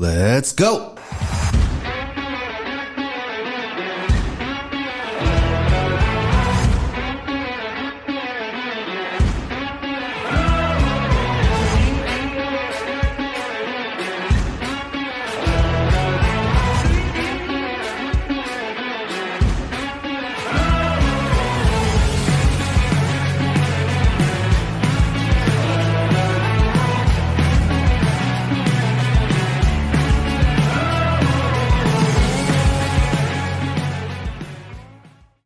Let's go.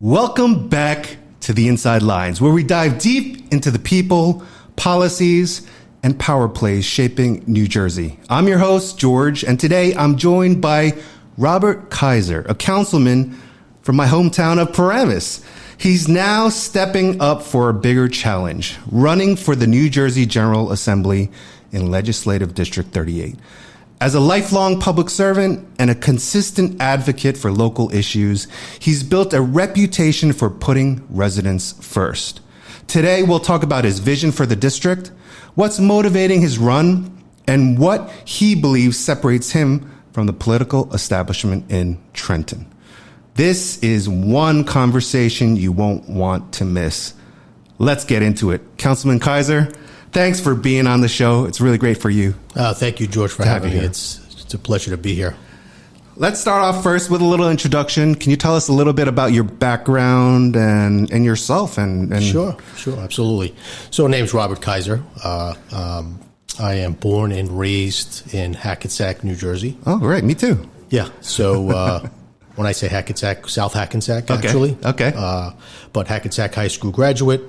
Welcome back to the Inside Lines, where we dive deep into the people, policies, and power plays shaping New Jersey. I'm your host, George, and today I'm joined by Robert Kaiser, a councilman from my hometown of Paramus. He's now stepping up for a bigger challenge, running for the New Jersey General Assembly in Legislative District 38. As a lifelong public servant and a consistent advocate for local issues, he's built a reputation for putting residents first. Today, we'll talk about his vision for the district, what's motivating his run, and what he believes separates him from the political establishment in Trenton. This is one conversation you won't want to miss. Let's get into it. Councilman Kaiser, thanks for being on the show. It's really great for you. Thank you, George, for having me. It's a pleasure to be here. Let's start off first with a little introduction. Can you tell us a little bit about your background and yourself? And Sure, absolutely. So, my name's Robert Kaiser. I am born and raised in Hackensack, New Jersey. Oh, great. Me too. Yeah. So, when I say Hackensack, South Hackensack, actually. Okay. But Hackensack High School graduate.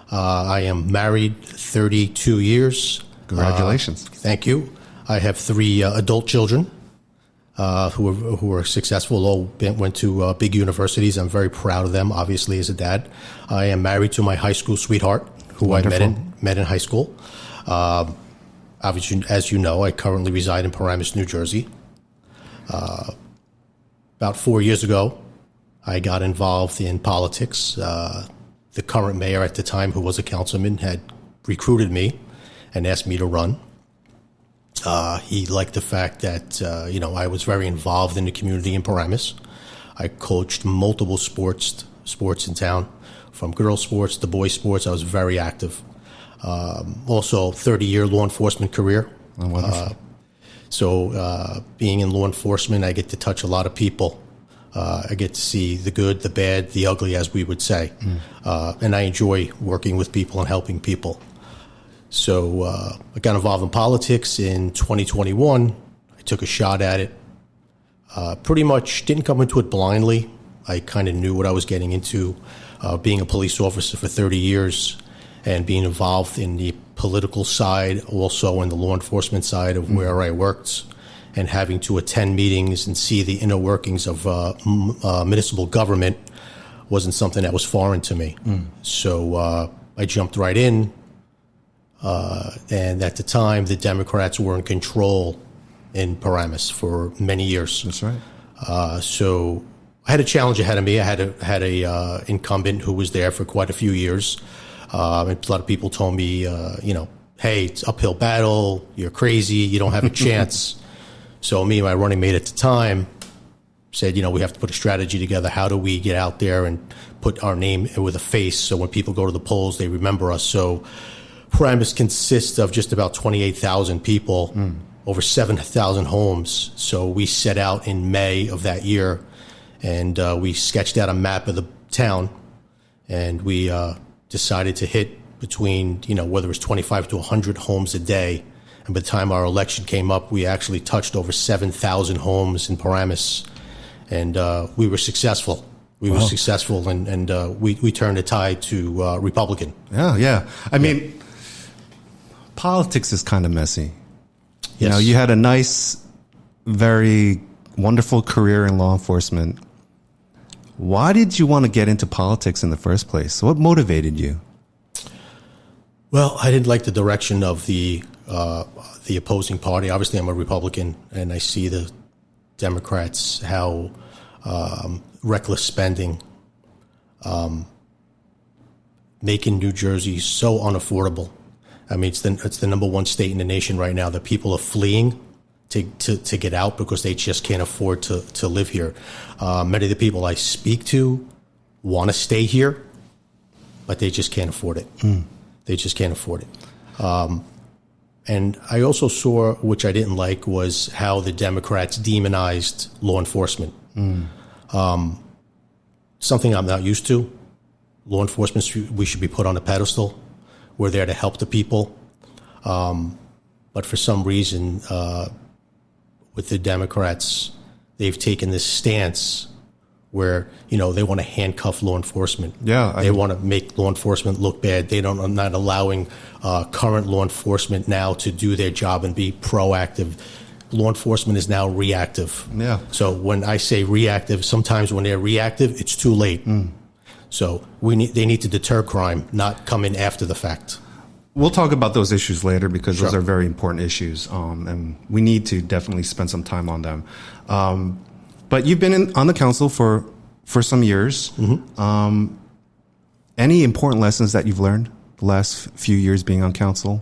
I am married 32 years. Congratulations. Thank you. I have 3 adult children who are successful, all went to big universities. I'm very proud of them, obviously, as a dad. I am married to my high school sweetheart, who Wonderful. I met in high school. Obviously, as you know, I currently reside in Paramus, New Jersey. About 4 years ago, I got involved in politics. The current mayor at the time, who was a councilman, had recruited me and asked me to run. He liked the fact that, I was very involved in the community in Paramus. I coached multiple sports in town, from girls' sports to boys' sports. I was very active. Also, 30-year law enforcement career. Oh, wonderful. So being in law enforcement, I get to touch a lot of people. I get to see the good, the bad, the ugly, as we would say. And I enjoy working with people and helping people. So I got involved in politics in 2021. I took a shot at it. Pretty much didn't come into it blindly. I kind of knew what I was getting into, being a police officer for 30 years and being involved in the political side, also in the law enforcement side of where I worked, and having to attend meetings and see the inner workings of municipal government wasn't something that was foreign to me. So I jumped right in. And at the time, the Democrats were in control in Paramus for many years. That's right. So I had a challenge ahead of me. I had a incumbent who was there for quite a few years. And a lot of people told me, hey, it's uphill battle. You're crazy. You don't have a chance. So me and my running mate at the time said, we have to put a strategy together. How do we get out there and put our name with a face so when people go to the polls, they remember us? So Paramus consists of just about 28,000 people, over 7,000 homes. So we set out in May of that year, and we sketched out a map of the town, and we decided to hit between, whether it was 25 to 100 homes a day. And by the time our election came up, we actually touched over 7,000 homes in Paramus, and we were successful. We were successful, and we turned the tide to Republican. Yeah. I mean, politics is kind of messy. Yes. You had a nice, very wonderful career in law enforcement. Why did you want to get into politics in the first place? What motivated you? Well, I didn't like the direction of the opposing party. Obviously, I'm a Republican, and I see the Democrats, how reckless spending, making New Jersey so unaffordable. I mean, it's the number one state in the nation right now that people are fleeing to get out because they just can't afford to live here. Many of the people I speak to want to stay here, but they just can't afford it. They just can't afford it. And I also saw, which I didn't like, was how the Democrats demonized law enforcement. Something I'm not used to. Law enforcement, we should be put on a pedestal. We're there to help the people. But for some reason, with the Democrats, they've taken this stance where, they want to handcuff law enforcement. Yeah. They want to make law enforcement look bad. They're not allowing current law enforcement now to do their job and be proactive. Law enforcement is now reactive. Yeah. So when I say reactive, sometimes when they're reactive, it's too late. So they need to deter crime, not come in after the fact. We'll talk about those issues later because Sure. those are very important issues, and we need to definitely spend some time on them. But you've been on the council for some years. Any important lessons that you've learned the last few years being on council?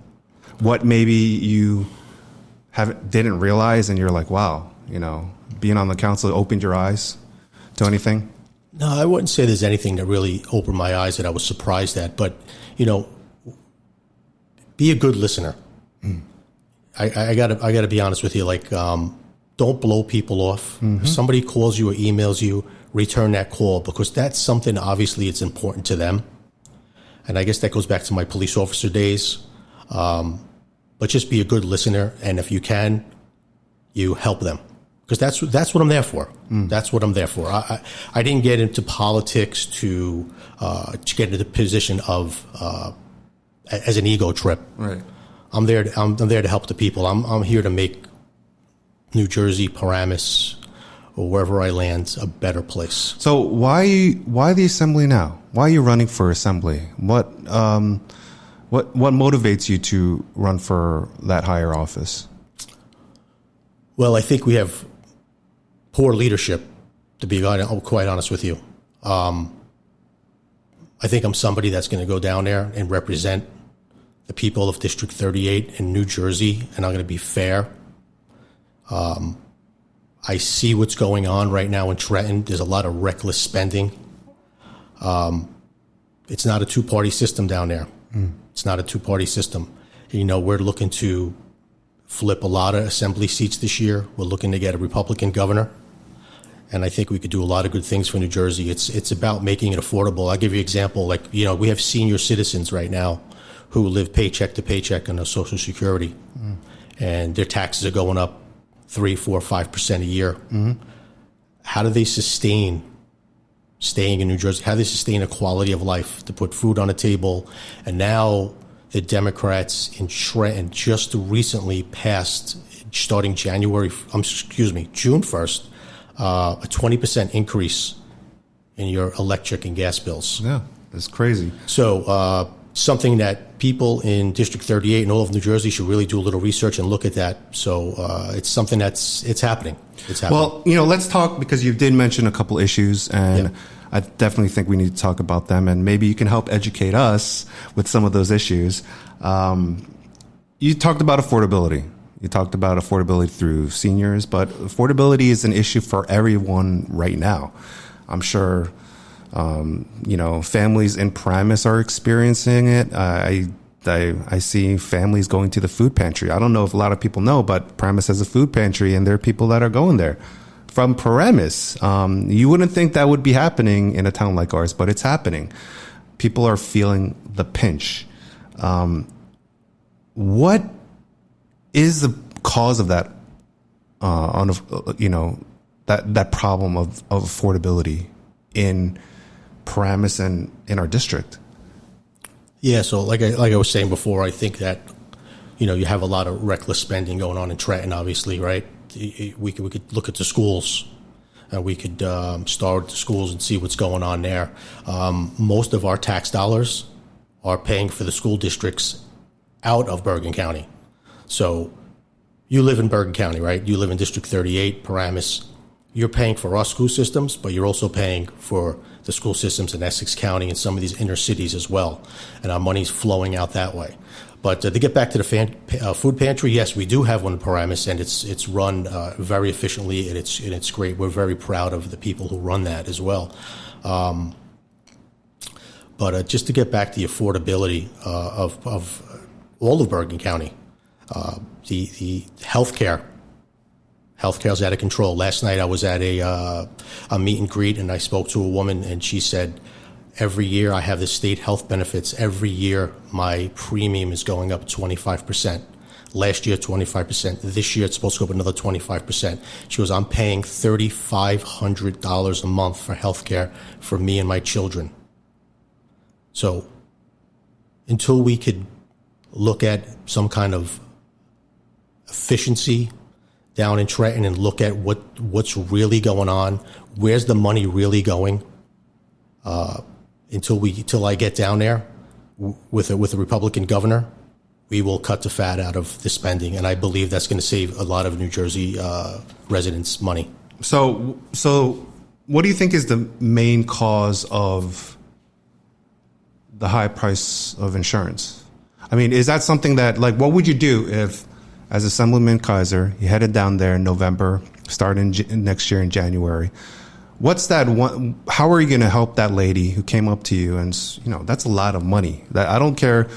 What maybe you didn't realize and you're like, wow, being on the council opened your eyes to anything? No, I wouldn't say there's anything that really opened my eyes that I was surprised at. But, be a good listener. I gotta be honest with you. Like, don't blow people off. If somebody calls you or emails you, return that call because that's something obviously it's important to them. And I guess that goes back to my police officer days. But just be a good listener, and if you can, you help them because that's what I'm there for. That's what I'm there for. I didn't get into politics to get into the position of as an ego trip. Right. I'm there to help the people. I'm here to make New Jersey, Paramus, or wherever I land a better place. So why the assembly now? Why are you running for assembly? What motivates you to run for that higher office? Well, I think we have poor leadership, to be quite honest with you. I think I'm somebody that's going to go down there and represent the people of District 38 in New Jersey, and I'm going to be fair. I see what's going on right now in Trenton. There's a lot of reckless spending. It's not a two-party system down there. It's not a two-party system. We're looking to flip a lot of assembly seats this year. We're looking to get a Republican governor. And I think we could do a lot of good things for New Jersey. It's about making it affordable. I'll give you an example. Like, we have senior citizens right now who live paycheck to paycheck on their Social Security. And their taxes are going up 3%, 4%, 5% a year. How do they sustain staying in New Jersey? How do they sustain a quality of life to put food on the table? And now the Democrats in Trenton just recently passed, starting June 1st, a 20% increase in your electric and gas bills. Yeah, that's crazy. So something that people in District 38 and all of New Jersey should really do a little research and look at that. So it's something it's happening. It's happening. Well, let's talk because you did mention a couple issues, and I definitely think we need to talk about them, and maybe you can help educate us with some of those issues. You talked about affordability. You talked about affordability through seniors, but affordability is an issue for everyone right now. I'm sure, families in Paramus are experiencing it. I see families going to the food pantry. I don't know if a lot of people know, but Paramus has a food pantry, and there are people that are going there from Paramus. You wouldn't think that would be happening in a town like ours, but it's happening. People are feeling the pinch. What is the cause of that? That problem of affordability in Paramus and in our district. Yeah, so like I was saying before, I think that you have a lot of reckless spending going on in Trenton. Obviously, right? We could look at the schools. We could start at the schools and see what's going on there. Most of our tax dollars are paying for the school districts out of Bergen County. So you live in Bergen County, right? You live in District 38, Paramus. You're paying for our school systems, but you're also paying for the school systems in Essex County and some of these inner cities as well. And our money's flowing out that way. But to get back to the food pantry, yes, we do have one in Paramus, and it's run very efficiently, and it's great. We're very proud of the people who run that as well. But just to get back to the affordability of all of Bergen County, the healthcare is out of control. Last night I was at a meet and greet, and I spoke to a woman, and she said, every year I have the state health benefits. Every year my premium is going up 25%. Last year, 25%. This year, it's supposed to go up another 25%. She goes, I'm paying $3,500 a month for health care for me and my children. So until we could look at some kind of efficiency down in Trenton and look at what's really going on, where's the money really going, until I get down there with a Republican governor, we will cut the fat out of the spending, and I believe that's going to save a lot of New Jersey residents money. So what do you think is the main cause of the high price of insurance? I mean, is that something that, like, what would you do if, as Assemblyman Kaiser, you headed down there in November, starting next year in January? What's that one? How are you going to help that lady who came up to you? And, that's a lot of money. That I don't care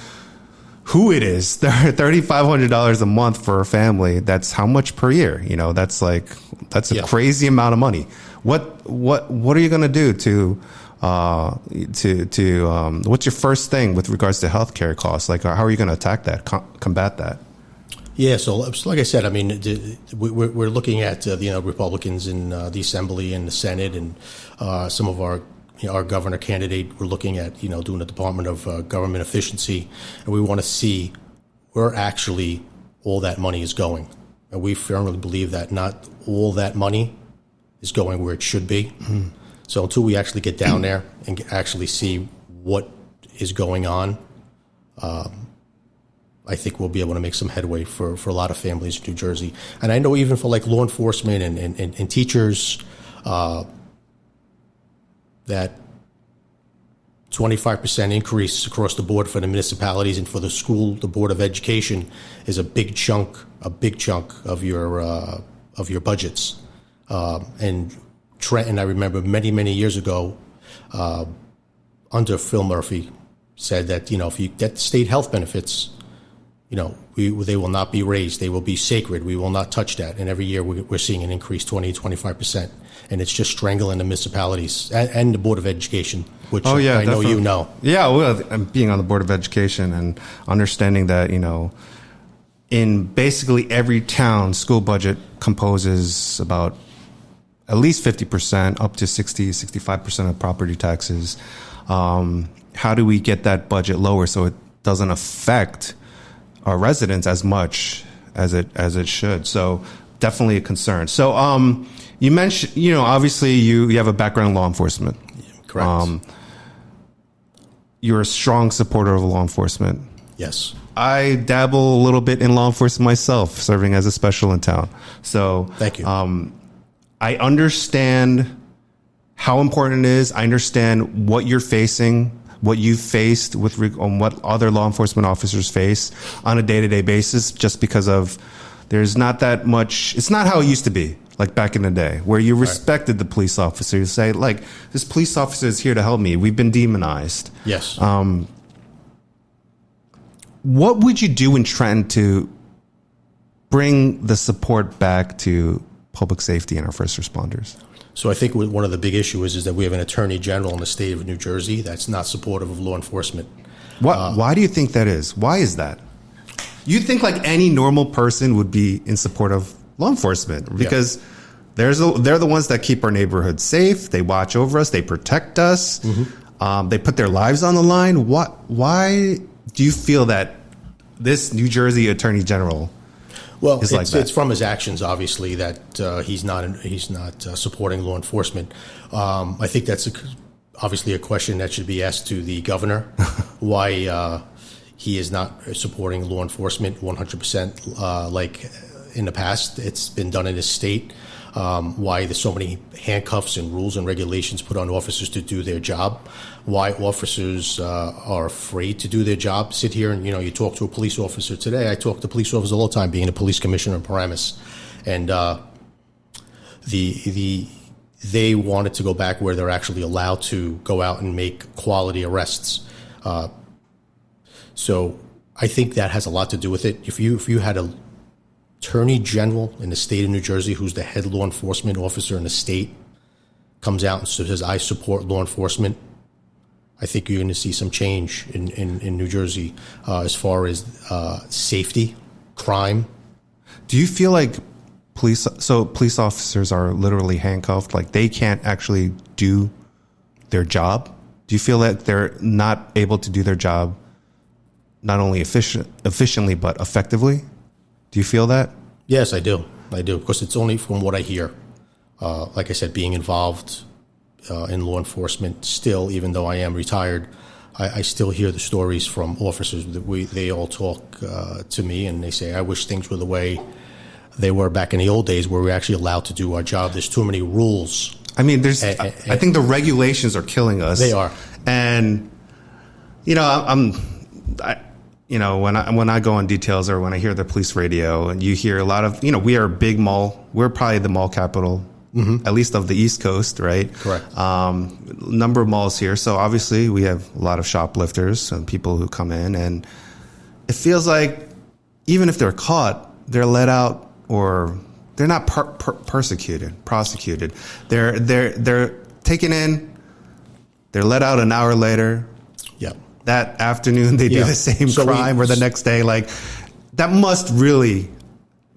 who it is. $3,500 a month for a family. That's how much per year? That's a crazy amount of money. What are you going to do to what's your first thing with regards to healthcare costs? Like, how are you going to attack that, combat that? Yeah, so like I said, I mean, we're looking at Republicans in the Assembly and the Senate, and some of our governor candidate. We're looking at doing a Department of Government Efficiency, and we want to see where actually all that money is going. And we firmly believe that not all that money is going where it should be. Mm-hmm. So until we actually get down there and actually see what is going on, I think we'll be able to make some headway for a lot of families in New Jersey. And I know even for like law enforcement and teachers, that 25% increase across the board for the municipalities and for the Board of Education is a big chunk of your budgets. And Trenton, I remember many years ago, under Phil Murphy, said that if you get state health benefits, they will not be raised. They will be sacred. We will not touch that. And every year we're seeing an increase, 20-25%. And it's just strangling the municipalities and the Board of Education, which I know definitely. you know. Yeah, well, being on the Board of Education and understanding that, in basically every town, school budget composes about at least 50%, up to 65% of property taxes. How do we get that budget lower so it doesn't affect our residents as much as it should? So definitely a concern. So you mentioned, obviously you have a background in law enforcement. Correct. You're a strong supporter of law enforcement. Yes. I dabble a little bit in law enforcement myself, serving as a special in town. So thank you. I understand how important it is. I understand what you're facing, what you've faced on what other law enforcement officers face on a day-to-day basis, just because of there's not that much. It's not how it used to be, like back in the day, where you respected the police officer. You say, like, this police officer is here to help me. We've been demonized. Yes. What would you do in Trenton to bring the support back to public safety and our first responders? So I think one of the big issues is that we have an attorney general in the state of New Jersey that's not supportive of law enforcement. Why do you think that is? Why is that? You think like any normal person would be in support of law enforcement because they're the ones that keep our neighborhood safe. They watch over us. They protect us. Mm-hmm. They put their lives on the line. Why do you feel that this New Jersey attorney general? Well, it's from his actions, obviously, that he's not supporting law enforcement. I think that's obviously a question that should be asked to the governor, why he is not supporting law enforcement 100%, like in the past. It's been done in this state. Why there's so many handcuffs and rules and regulations put on officers to do their job. Why officers are afraid to do their job. Sit here and, you talk to a police officer today. I talk to police officers all the time, being a police commissioner in Paramus. And they wanted to go back where they're actually allowed to go out and make quality arrests. So I think that has a lot to do with it. If you had a attorney general in the state of New Jersey, who's the head law enforcement officer in the state, comes out and says, I support law enforcement, I think you're going to see some change in New Jersey as far as safety, crime. Do you feel like police officers are literally handcuffed, like they can't actually do their job? Do you feel like they're not able to do their job not only efficiently but effectively? Do you feel that? Yes, I do. Because it's only from what I hear. Like I said, being involved in law enforcement still, even though I am retired, I still hear the stories from officers. They all talk to me and they say, I wish things were the way they were back in the old days, where we're actually allowed to do our job. There's too many rules. I mean, I think the regulations are killing us. They are. And, when I go on details or when I hear the police radio, and you hear a lot of, we are a big mall. We're probably the mall capital, at least of the East Coast, right? Correct. Number of malls here. So obviously we have a lot of shoplifters and people who come in, and it feels like even if they're caught, they're let out, or they're not prosecuted. They're taken in, they're let out an hour later. Yeah. That afternoon they do the same crime, or the next day. Like, that must really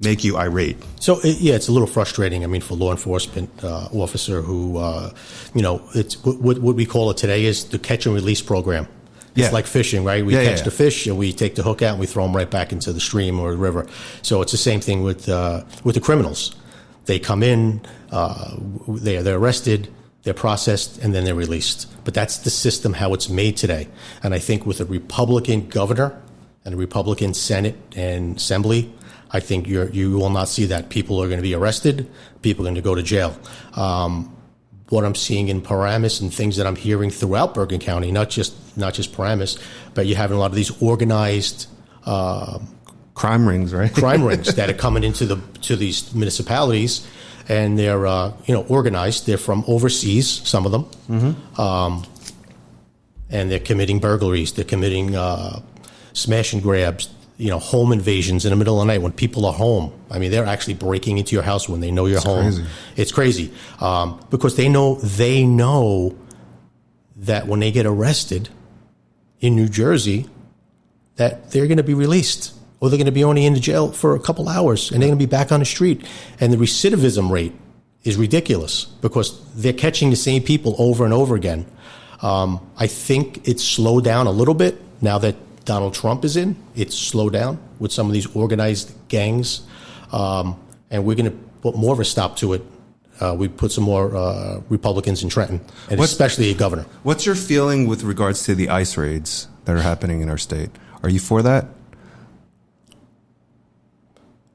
make you irate. So it's a little frustrating. I mean, for law enforcement officer who, it's what we call it today is the catch and release program. It's like fishing, right? We catch the fish and we take the hook out and we throw them right back into the stream or the river. So it's the same thing with the criminals. They come in, they're arrested, they're processed, and then they're released. But that's the system how it's made today. And I think with a Republican governor and a Republican Senate and Assembly, I think you will not see that. People are going to be arrested. People are going to go to jail. What I'm seeing in Paramus and things that I'm hearing throughout Bergen County, not just Paramus, but you're having a lot of these organized crime rings, right? Crime rings that are coming into these municipalities, and they're organized. They're from overseas, some of them, and they're committing burglaries. They're committing smash and grabs. Home invasions in the middle of the night when people are home. I mean, they're actually breaking into your house when they know you're home. Crazy. It's crazy because they know that when they get arrested in New Jersey, that they're going to be released, or they're going to be only in the jail for a couple hours, and they're going to be back on the street. And the recidivism rate is ridiculous because they're catching the same people over and over again. I think it's slowed down a little bit now that Donald Trump is in. It's slowed down with some of these organized gangs, and we're going to put more of a stop to it. We put some more Republicans in Trenton, and especially a governor. What's your feeling with regards to the ICE raids that are happening in our state? Are you for that?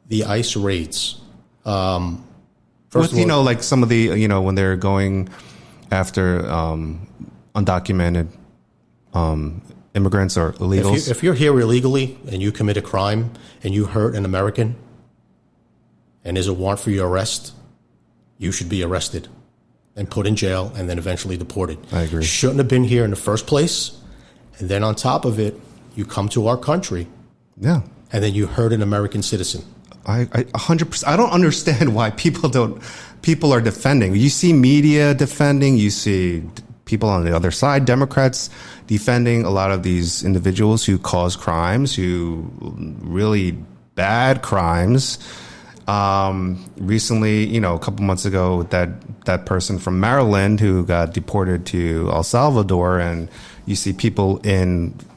The ICE raids. First, like some of the, when they're going after undocumented immigrants or illegals. If you're here illegally and you commit a crime and you hurt an American and there's a warrant for your arrest, you should be arrested and put in jail and then eventually deported. I agree. You shouldn't have been here in the first place. And then on top of it, you come to our country. Yeah. And then you hurt an American citizen. I 100%. I don't understand why people are defending. You see media defending, you see people on the other side, Democrats, defending a lot of these individuals who cause crimes, who really bad crimes. Recently, a couple months ago, that person from Maryland who got deported to El Salvador, and you see people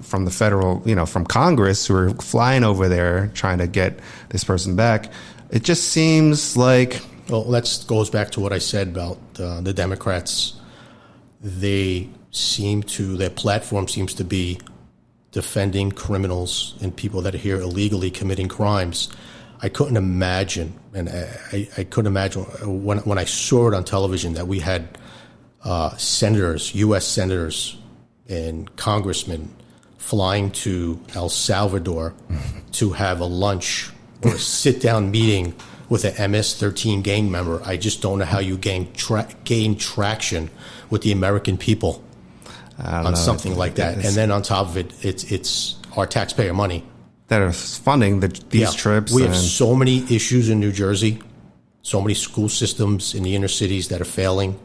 from the federal, from Congress who are flying over there trying to get this person back. It just seems like... Well, that goes back to what I said about the Democrats. Their platform seems to be defending criminals and people that are here illegally committing crimes. I couldn't imagine, and I couldn't imagine when I saw it on television that we had senators, U.S. senators and congressmen flying to El Salvador to have a lunch or a sit-down meeting with an MS-13 gang member. I just don't know how you gain traction with the American people on something like that. And then on top of it, it's our taxpayer money that are funding these trips. We have so many issues in New Jersey, so many school systems in the inner cities that are failing,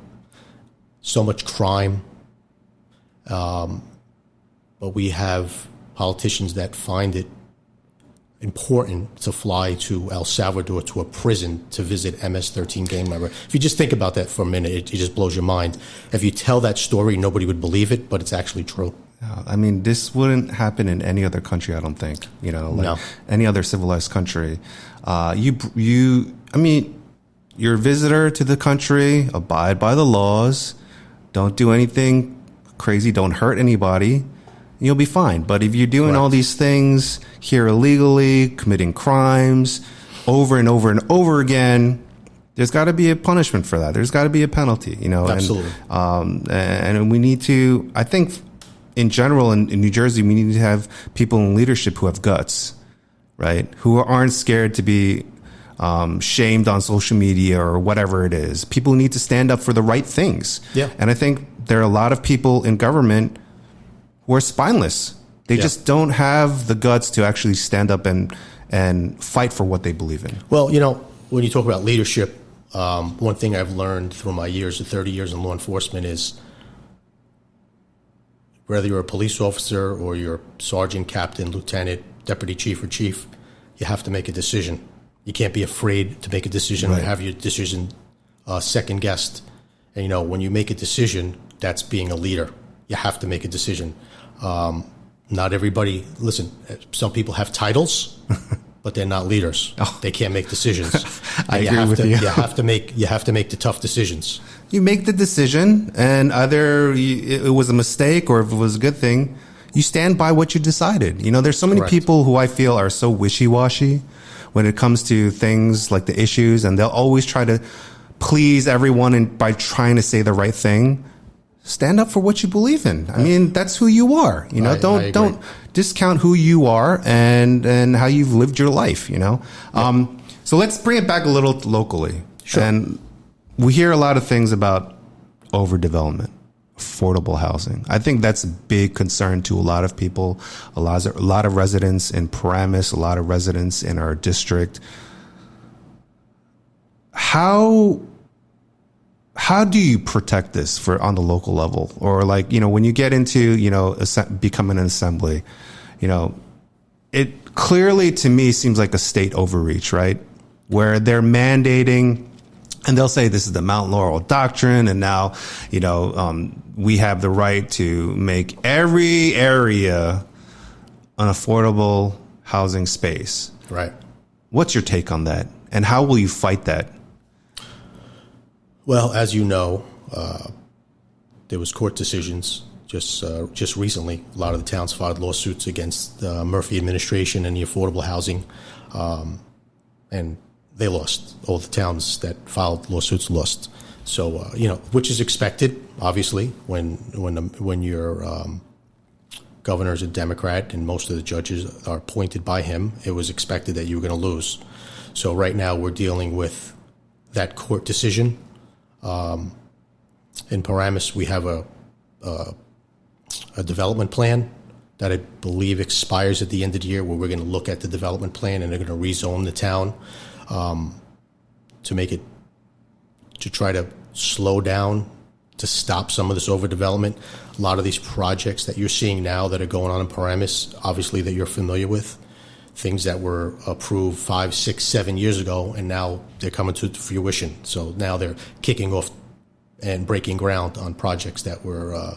so much crime. But we have politicians that find it important to fly to El Salvador to a prison to visit MS-13 gang member. If you just think about that for a minute, it just blows your mind. If you tell that story, nobody would believe it, but it's actually true. I mean, this wouldn't happen in any other country, I don't think. Any other civilized country. I mean, you're a visitor to the country, abide by the laws, don't do anything crazy, don't hurt anybody, you'll be fine. But if you're doing all these things here illegally, committing crimes over and over and over again, there's got to be a punishment for that. There's got to be a penalty, Absolutely. And we need to, I think, in general, in New Jersey, we need to have people in leadership who have guts, right? Who aren't scared to be shamed on social media or whatever it is. People need to stand up for the right things. Yeah. And I think there are a lot of people in government who are spineless. They just don't have the guts to actually stand up and fight for what they believe in. Well, when you talk about leadership, one thing I've learned through my 30 years in law enforcement is whether you're a police officer or you're sergeant, captain, lieutenant, deputy chief, or chief, you have to make a decision. You can't be afraid to make a decision or have your decision second guessed. And, when you make a decision, that's being a leader. You have to make a decision. Not everybody, listen, some people have titles, but they're not leaders. They can't make decisions. I agree with you. You have to make the tough decisions. You make the decision, and either it was a mistake or if it was a good thing, you stand by what you decided. There's so many people who I feel are so wishy-washy when it comes to things like the issues, and they'll always try to please everyone by trying to say the right thing. Stand up for what you believe in. I mean, that's who you are. Don't discount who you are and how you've lived your life. So let's bring it back a little locally. Sure. And we hear a lot of things about overdevelopment, affordable housing. I think that's a big concern to a lot of people, a lot of residents in Paramus, a lot of residents in our district. How do you protect this on the local level? Or when you get into, becoming an assembly, it clearly to me seems like a state overreach, right? Where they're mandating, and they'll say this is the Mount Laurel doctrine. And now, we have the right to make every area an affordable housing space. Right. What's your take on that? And how will you fight that? Well, as you know, there was court decisions just recently. A lot of the towns filed lawsuits against the Murphy administration and the affordable housing, and they lost. All the towns that filed lawsuits lost. So, which is expected, obviously, when your governor's a Democrat and most of the judges are appointed by him. It was expected that you were going to lose. So right now we're dealing with that court decision. In Paramus, we have a development plan that I believe expires at the end of the year, where we're going to look at the development plan and they're going to rezone the town to try to slow down, to stop some of this overdevelopment. A lot of these projects that you're seeing now that are going on in Paramus, obviously that you're familiar with, things that were approved 5, 6, 7 years ago, and now they're coming to fruition. So now they're kicking off and breaking ground on projects that were,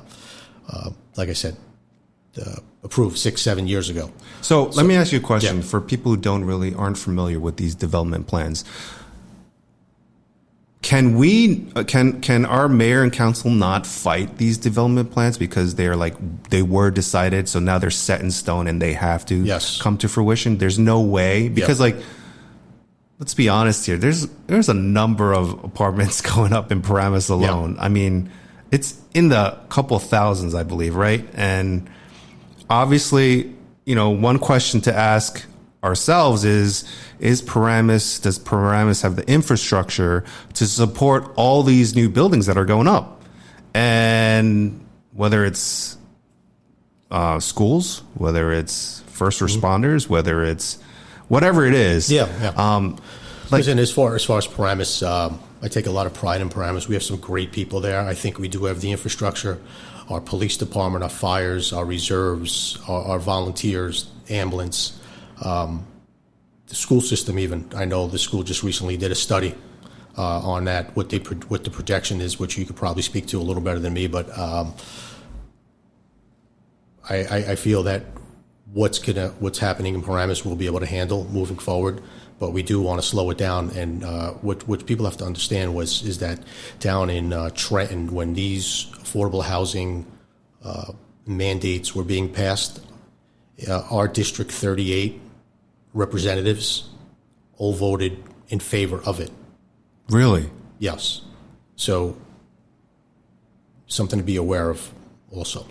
like I said, approved 6, 7 years ago. So let me ask you a question for people who aren't familiar with these development plans. Can our mayor and council not fight these development plans because they were decided, so now they're set in stone and they have to come to fruition? There's no way, because let's be honest here. There's a number of apartments going up in Paramus alone. Yeah. I mean, it's in the couple thousands, I believe, right? And obviously, one question to ask ourselves is does Paramus have the infrastructure to support all these new buildings that are going up? And whether it's schools, whether it's first responders, whether it's whatever it is. Listen, as far as Paramus, I take a lot of pride in Paramus. We have some great people there. I think we do have the infrastructure. Our police department, our fires, our reserves, our volunteers, ambulance, the school system even. I know the school just recently did a study on that, what the projection is, which you could probably speak to a little better than me. But I feel that what's happening in Paramus we'll be able to handle moving forward. But we do want to slow it down. And what people have to understand is that down in Trenton, when these affordable housing mandates were being passed, our District 38 representatives all voted in favor of it. Really? Yes. So something to be aware of also.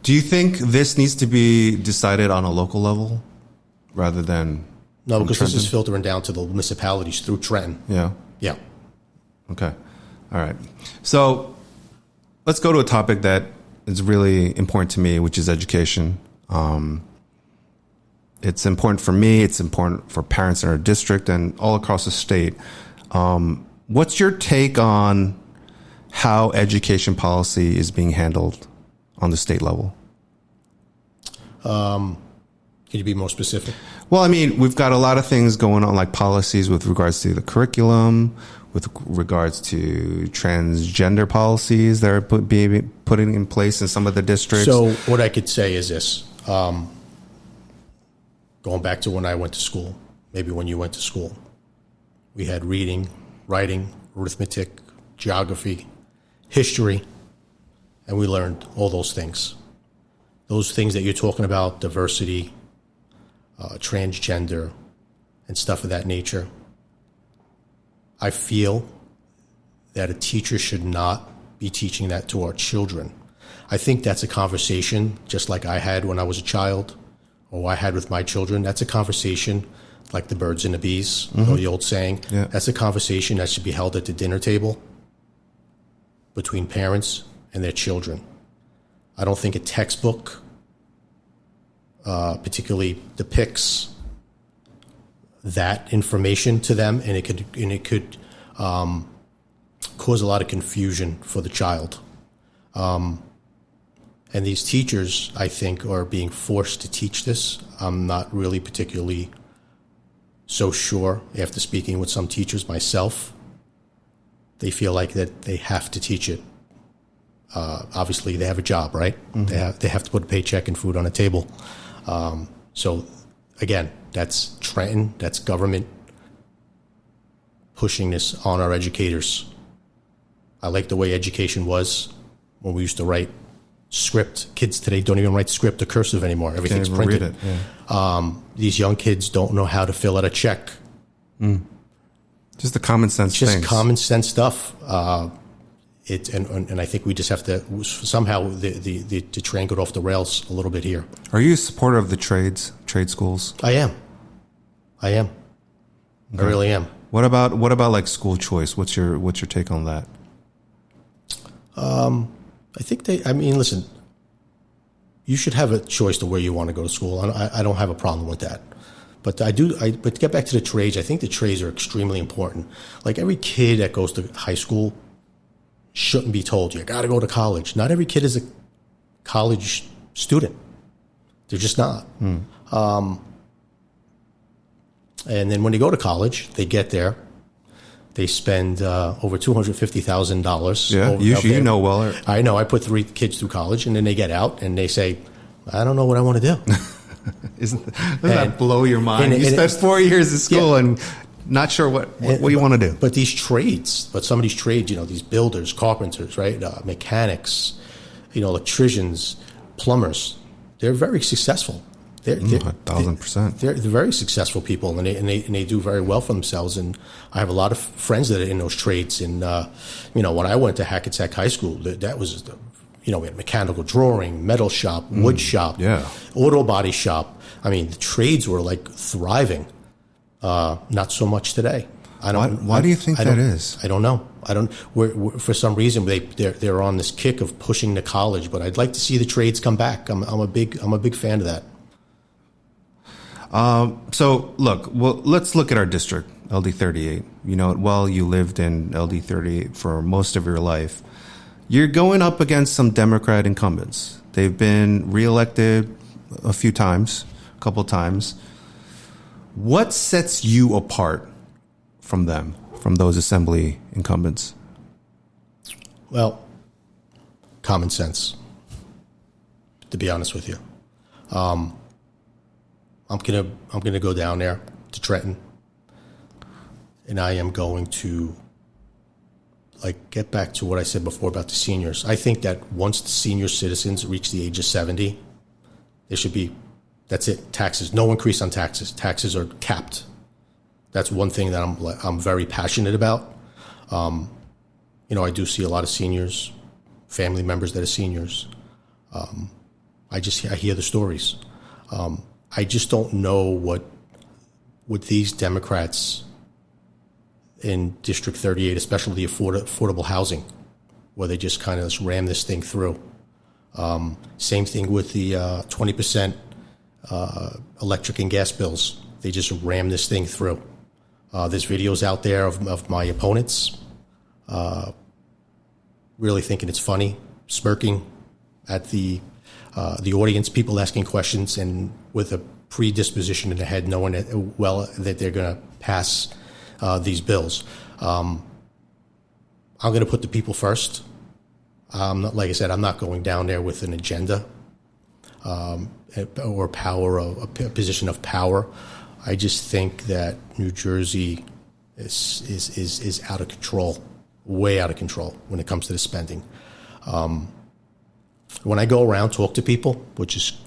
Do you think this needs to be decided on a local level rather than... No, because Trenton? this is filtering down to the municipalities through Trenton. Yeah. Yeah. Okay. All right. So let's go to a topic that is really important to me, which is education. It's important for me. It's important for parents in our district and all across the state. What's your take on how education policy is being handled on the state level? Can you be more specific? Well, I mean, we've got a lot of things going on, like policies with regards to the curriculum, with regards to transgender policies that are being put in place in some of the districts. So what I could say is this. Going back to when I went to school, maybe when you went to school, we had reading, writing, arithmetic, geography, history, and we learned all those things. Those things that you're talking about, diversity, transgender, and stuff of that nature. I feel that a teacher should not be teaching that to our children. I think that's a conversation just like I had when I was a child, or I had with my children. That's a conversation like the birds and the bees, or the old saying. Yeah. That's a conversation that should be held at the dinner table between parents and their children. I don't think a textbook particularly depicts that information to them, and it could cause a lot of confusion for the child. And these teachers, I think, are being forced to teach this. I'm not really particularly so sure. After speaking with some teachers myself, they feel like that they have to teach it. Obviously, they have a job, right? Mm-hmm. They have to put a paycheck and food on the table. So, again, that's Trenton, that's government pushing this on our educators. I like the way education was when we used to write script. Kids today don't even write script or cursive anymore. Everything's printed. Read it. Yeah. These young kids don't know how to fill out a check. Just the common sense Just things. common sense stuff. And I think we just have to somehow the train got off the rails a little bit here. Are you a supporter of the trade schools? I am. Okay. I really am. What about like school choice? What's your take on that? I think listen, you should have a choice to where you want to go to school. I don't have a problem with that. But but to get back to the trades, I think the trades are extremely important. Like every kid that goes to high school shouldn't be told, you got to go to college. Not every kid is a college student. They're just not. And then when they go to college, they get there. They spend over $250,000. Yeah, you know well. I know. I put 3 kids through college, and then they get out, and they say, I don't know what I want to do. Doesn't that blow your mind? You spent 4 years in school and not sure what you want to do. But some of these trades, these builders, carpenters, right, mechanics, electricians, plumbers, they're very successful. 1,000%. They're very successful people, and they do very well for themselves. And I have a lot of friends that are in those trades. And when I went to Hackensack High School, that was we had mechanical drawing, metal shop, wood shop, auto body shop. I mean, the trades were like thriving. Not so much today. Why do you think that is? I don't know. For some reason they're on this kick of pushing the college, but I'd like to see the trades come back. I'm a big fan of that. So let's look at our district, LD38. You know it well. You lived in LD38 for most of your life. You're going up against some Democrat incumbents. They've been reelected a couple times. What sets you apart from them, from those assembly incumbents? Well, common sense, to be honest with you. I'm gonna go down there to Trenton, and I am going to get back to what I said before about the seniors. I think that once the senior citizens reach the age of 70, there should be, that's it, taxes, no increase on taxes. Taxes are capped. That's one thing that I'm very passionate about. I do see a lot of seniors, family members that are seniors. I hear the stories. I just don't know what these Democrats in District 38, especially the affordable housing, where they just kind of just ram this thing through. Same thing with the 20% electric and gas bills. They just ram this thing through. There's videos out there of my opponents really thinking it's funny, smirking at the audience, people asking questions, and with a predisposition in their head, knowing that they're going to pass these bills. I'm going to put the people first. Like I said, I'm not going down there with an agenda or a position of power. I just think that New Jersey is out of control, way out of control when it comes to the spending. When I go around, talk to people, which is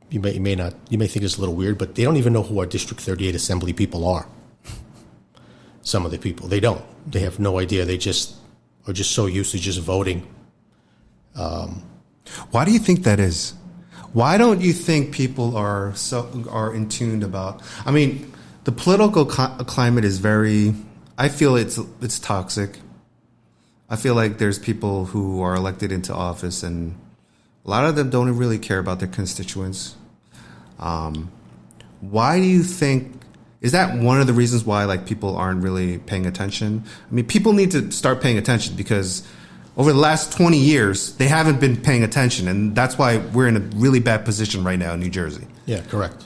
you may think it's a little weird, but they don't even know who our District 38 Assembly people are. Some of the people, they don't. They have no idea. They just are just so used to just voting. Why do you think that is? Why don't you think people are in tune about? I mean, the political climate is very. I feel it's toxic. I feel like there's people who are elected into office, and a lot of them don't really care about their constituents. Why do you think? Is that one of the reasons why people aren't really paying attention? I mean, people need to start paying attention because over the last 20 years, they haven't been paying attention. And that's why we're in a really bad position right now in New Jersey. Yeah, correct.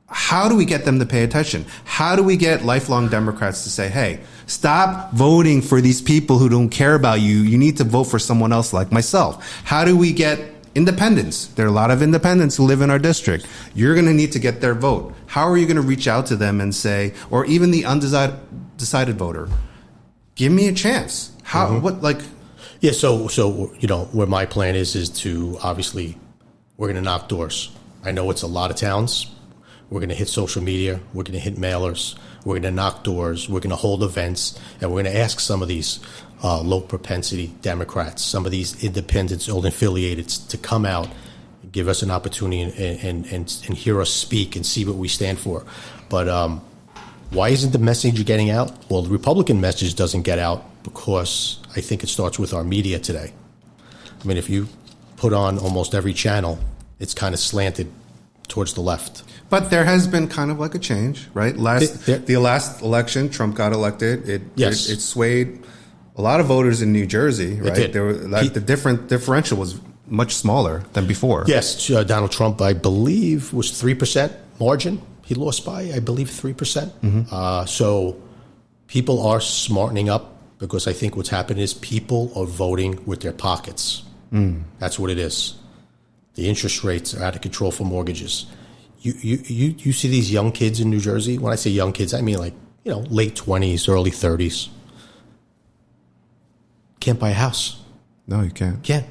How do we get them to pay attention? How do we get lifelong Democrats to say, hey, stop voting for these people who don't care about you. You need to vote for someone else like myself. How do we get independents? There are a lot of independents who live in our district. You're going to need to get their vote. How are you going to reach out to them and say, or even the undecided voter, give me a chance? How? Mm-hmm. Yeah. So where my plan is to obviously we're going to knock doors. I know it's a lot of towns. We're going to hit social media. We're going to hit mailers. We're going to knock doors. We're going to hold events, and we're going to ask some of these low propensity Democrats, some of these independents, old affiliated, to come out, give us an opportunity and hear us speak and see what we stand for. But why isn't the message getting out? Well, the Republican message doesn't get out because I think it starts with our media today. I mean, if you put on almost every channel, it's kind of slanted towards the left. But there has been kind of a change, right? The last election, Trump got elected. It swayed a lot of voters in New Jersey, right? It did. The differential was much smaller than before. Yes, Donald Trump, I believe, was 3% margin. He lost by, I believe, 3%. Mm-hmm. So people are smartening up because I think what's happened is people are voting with their pockets. That's what it is. The interest rates are out of control for mortgages. You see these young kids in New Jersey. When I say young kids, I mean late 20s, early 30s. Can't buy a house. No, you can't. Can't.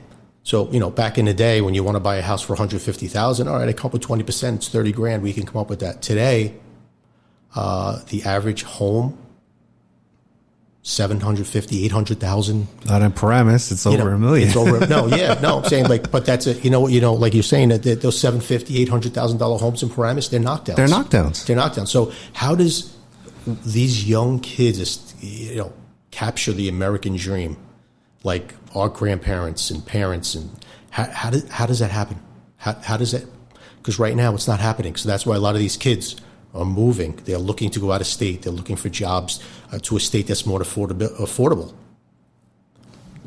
So, back in the day when you want to buy a house for $150,000, all right, I come up with 20%, it's 30 grand. We can come up with that. Today, the average home, 750, 800,000. Not in Paramus, it's over $1 million. It's over. I'm saying but that's it. Like you're saying that those $750,000, $800,000 homes in Paramus, they're knockdowns. They're knockdowns. They're knockdowns. So how does these young kids, capture the American dream, like our grandparents and parents, and how does that happen? How does that? Because right now it's not happening. So that's why a lot of these kids are moving. They're looking to go out of state. They're looking for jobs to a state that's more affordable.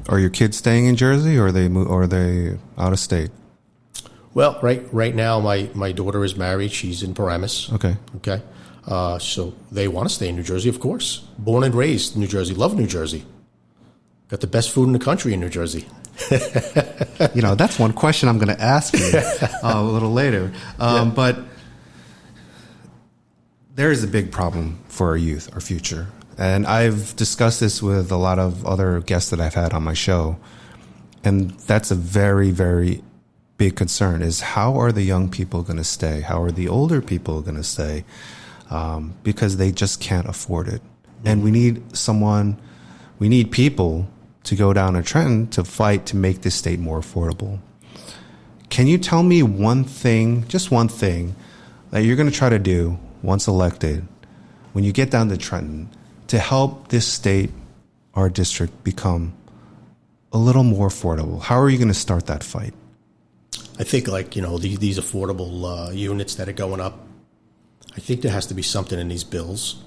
Are your kids staying in Jersey, or are they out of state? Well, right now my daughter is married. She's in Paramus. Okay. So they want to stay in New Jersey, of course. Born and raised in New Jersey. Love New Jersey. Got the best food in the country in New Jersey. That's one question I'm going to ask you a little later. But there is a big problem for our youth, our future. And I've discussed this with a lot of other guests that I've had on my show. And that's a very, very big concern, is how are the young people going to stay? How are the older people going to stay? Because they just can't afford it. And we need people to go down to Trenton to fight to make this state more affordable. Can you tell me one thing, just one thing, that you're going to try to do once elected, when you get down to Trenton, to help this state, our district, become a little more affordable? How are you going to start that fight? I think these affordable units that are going up, I think there has to be something in these bills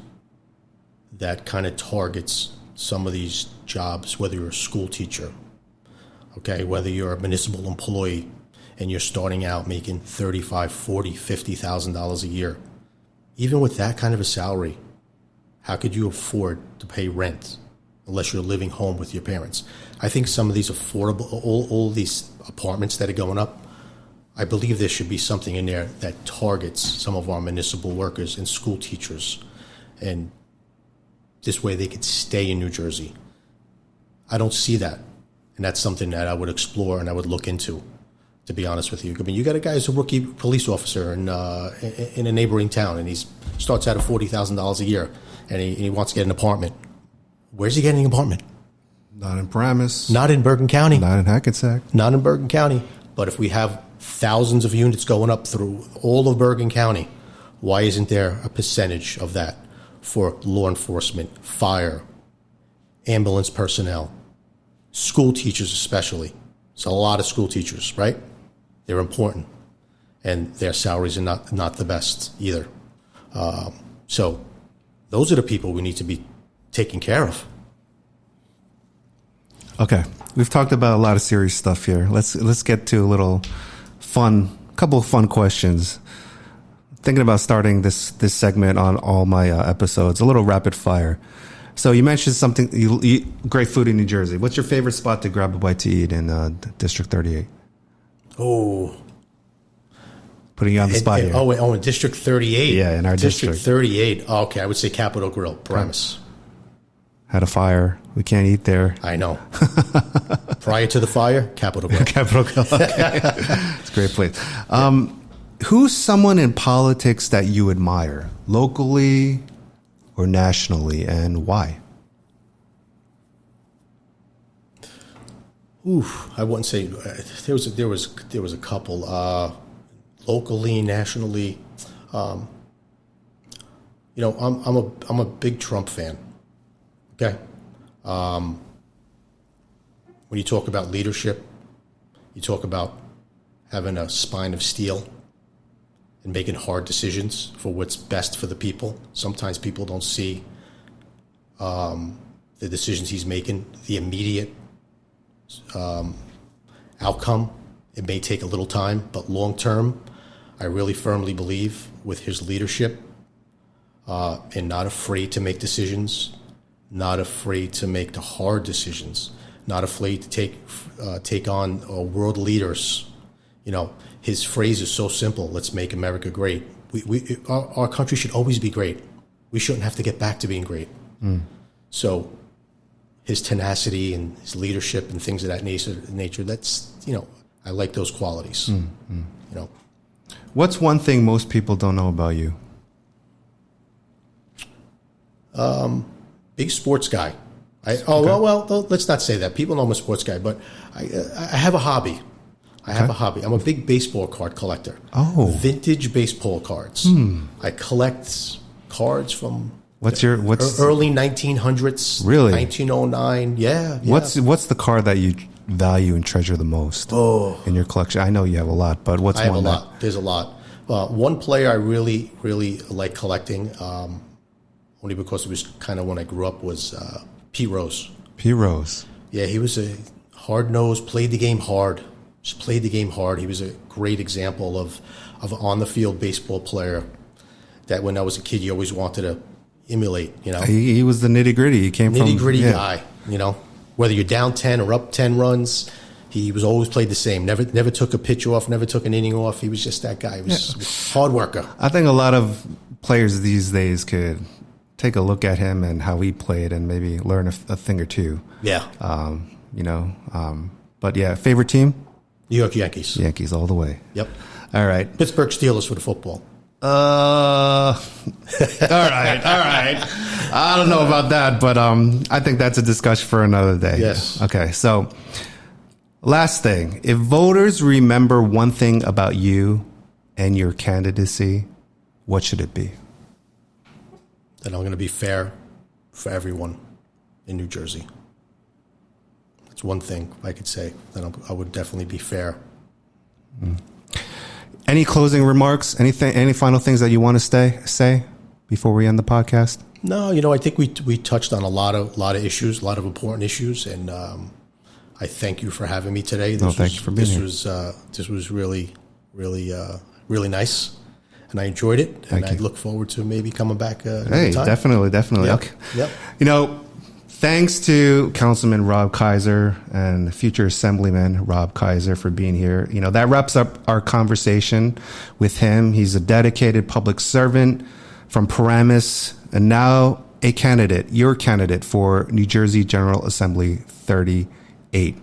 that kind of targets some of these jobs, whether you're a school teacher, whether you're a municipal employee and you're starting out making $35,000, $40,000, $50,000 a year. Even with that kind of a salary, how could you afford to pay rent unless you're living home with your parents? I think some of these affordable, all these apartments that are going up, I believe there should be something in there that targets some of our municipal workers and school teachers, and this way they could stay in New Jersey. I don't see that, and that's something that I would explore and I would look into, to be honest with you. I mean, you got a guy who's a rookie police officer in a neighboring town, and he starts out at $40,000 a year, and he wants to get an apartment. Where's he getting an apartment? Not in Paramus. Not in Bergen County. Not in Hackensack. Not in Bergen County. But if we have thousands of units going up through all of Bergen County, why isn't there a percentage of that for law enforcement, fire, ambulance personnel, school teachers especially? It's a lot of school teachers, right? They're important, and their salaries are not the best either. So those are the people we need to be taking care of. Okay, we've talked about a lot of serious stuff here. Let's get to a little couple of fun questions. Thinking about starting this segment on all my episodes, a little rapid fire. So you mentioned something, you eat great food in New Jersey. What's your favorite spot to grab a bite to eat in District 38? Oh. Putting you on the spot here. In District 38? Yeah, in our district. District 38. Okay, I would say Capitol Grill, Paramus. Had a fire. We can't eat there. I know. Prior to the fire, Capitol Grill. Capitol Grill, okay. It's a great place. Who's someone in politics that you admire, locally or nationally, and why? I wouldn't say there was a couple locally, nationally. I'm a big Trump fan. Okay, when you talk about leadership, you talk about having a spine of steel and making hard decisions for what's best for the people. Sometimes people don't see the decisions he's making, the immediate outcome. It may take a little time, but long term, I really firmly believe with his leadership and not afraid to make decisions, not afraid to make the hard decisions, not afraid to take on world leaders. His phrase is so simple: "Let's make America great." Our country should always be great. We shouldn't have to get back to being great. So his tenacity and his leadership and things of that nature. That's, I like those qualities. What's one thing most people don't know about you? Big sports guy. Well, let's not say that. People know I'm a sports guy, but I have a hobby. I'm a big baseball card collector. Oh. Vintage baseball cards. I collect cards from What's early 1900s. Really? 1909. Yeah. What's the card that you value and treasure the most in your collection? I know you have a lot, but what's one? I have a lot. There's a lot. One player I really, really like collecting, only because it was kind of when I grew up, was Pete Rose. Pete Rose. Yeah, he was a hard-nosed, played the game hard. Just played the game hard. He was a great example of an on-the-field baseball player that when I was a kid, you always wanted to emulate, He was the nitty-gritty. He came from... Nitty-gritty guy, Whether you're down 10 or up 10 runs, he was always played the same. Never took a pitch off, never took an inning off. He was just that guy. He was a hard worker. I think a lot of players these days could take a look at him and how he played and maybe learn a thing or two. Yeah. But yeah, favorite team? New York Yankees. Yankees all the way. Yep. All right. Pittsburgh Steelers for the football. All right. I don't know about that, but I think that's a discussion for another day. Yes. Okay, so last thing. If voters remember one thing about you and your candidacy, what should it be? That I'm going to be fair for everyone in New Jersey. That's one thing I could say, that I would definitely be fair. Any closing remarks? Any final things that you want to say before we end the podcast? No, I think we touched on a lot of issues, a lot of important issues, and I thank you for having me today. Thank you for being here. This was really, really, really nice, and I enjoyed it. Thank and you. I look forward to maybe coming back. Hey, time. definitely. Yep. Okay. Yep. Thanks to Councilman Rob Kaiser and future Assemblyman Rob Kaiser for being here. That wraps up our conversation with him. He's a dedicated public servant from Paramus and now your candidate for New Jersey General Assembly 38.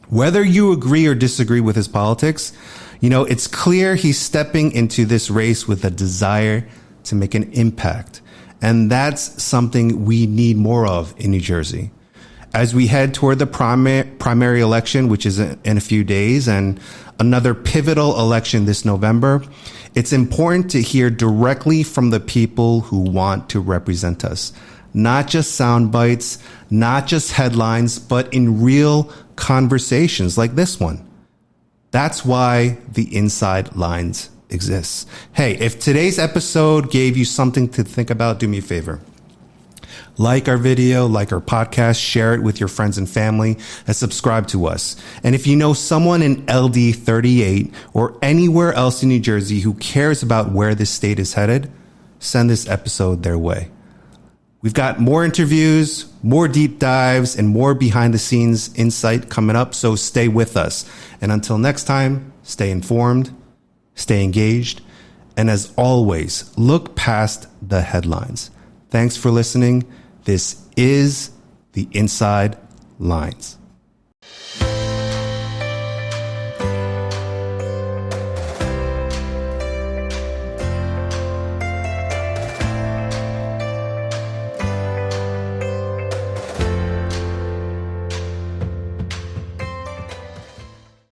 Whether you agree or disagree with his politics, it's clear he's stepping into this race with a desire to make an impact. And that's something we need more of in New Jersey. As we head toward the primary election, which is in a few days, and another pivotal election this November, it's important to hear directly from the people who want to represent us. Not just sound bites, not just headlines, but in real conversations like this one. That's why the Inside Lines exists. Hey, if today's episode gave you something to think about, do me a favor. Like our video, like our podcast, share it with your friends and family, and subscribe to us. And if you know someone in LD 38 or anywhere else in New Jersey who cares about where this state is headed, send this episode their way. We've got more interviews, more deep dives, and more behind the scenes insight coming up, so stay with us. And until next time, stay informed, stay engaged, and as always, look past the headlines. Thanks for listening. This is the Inside Lines.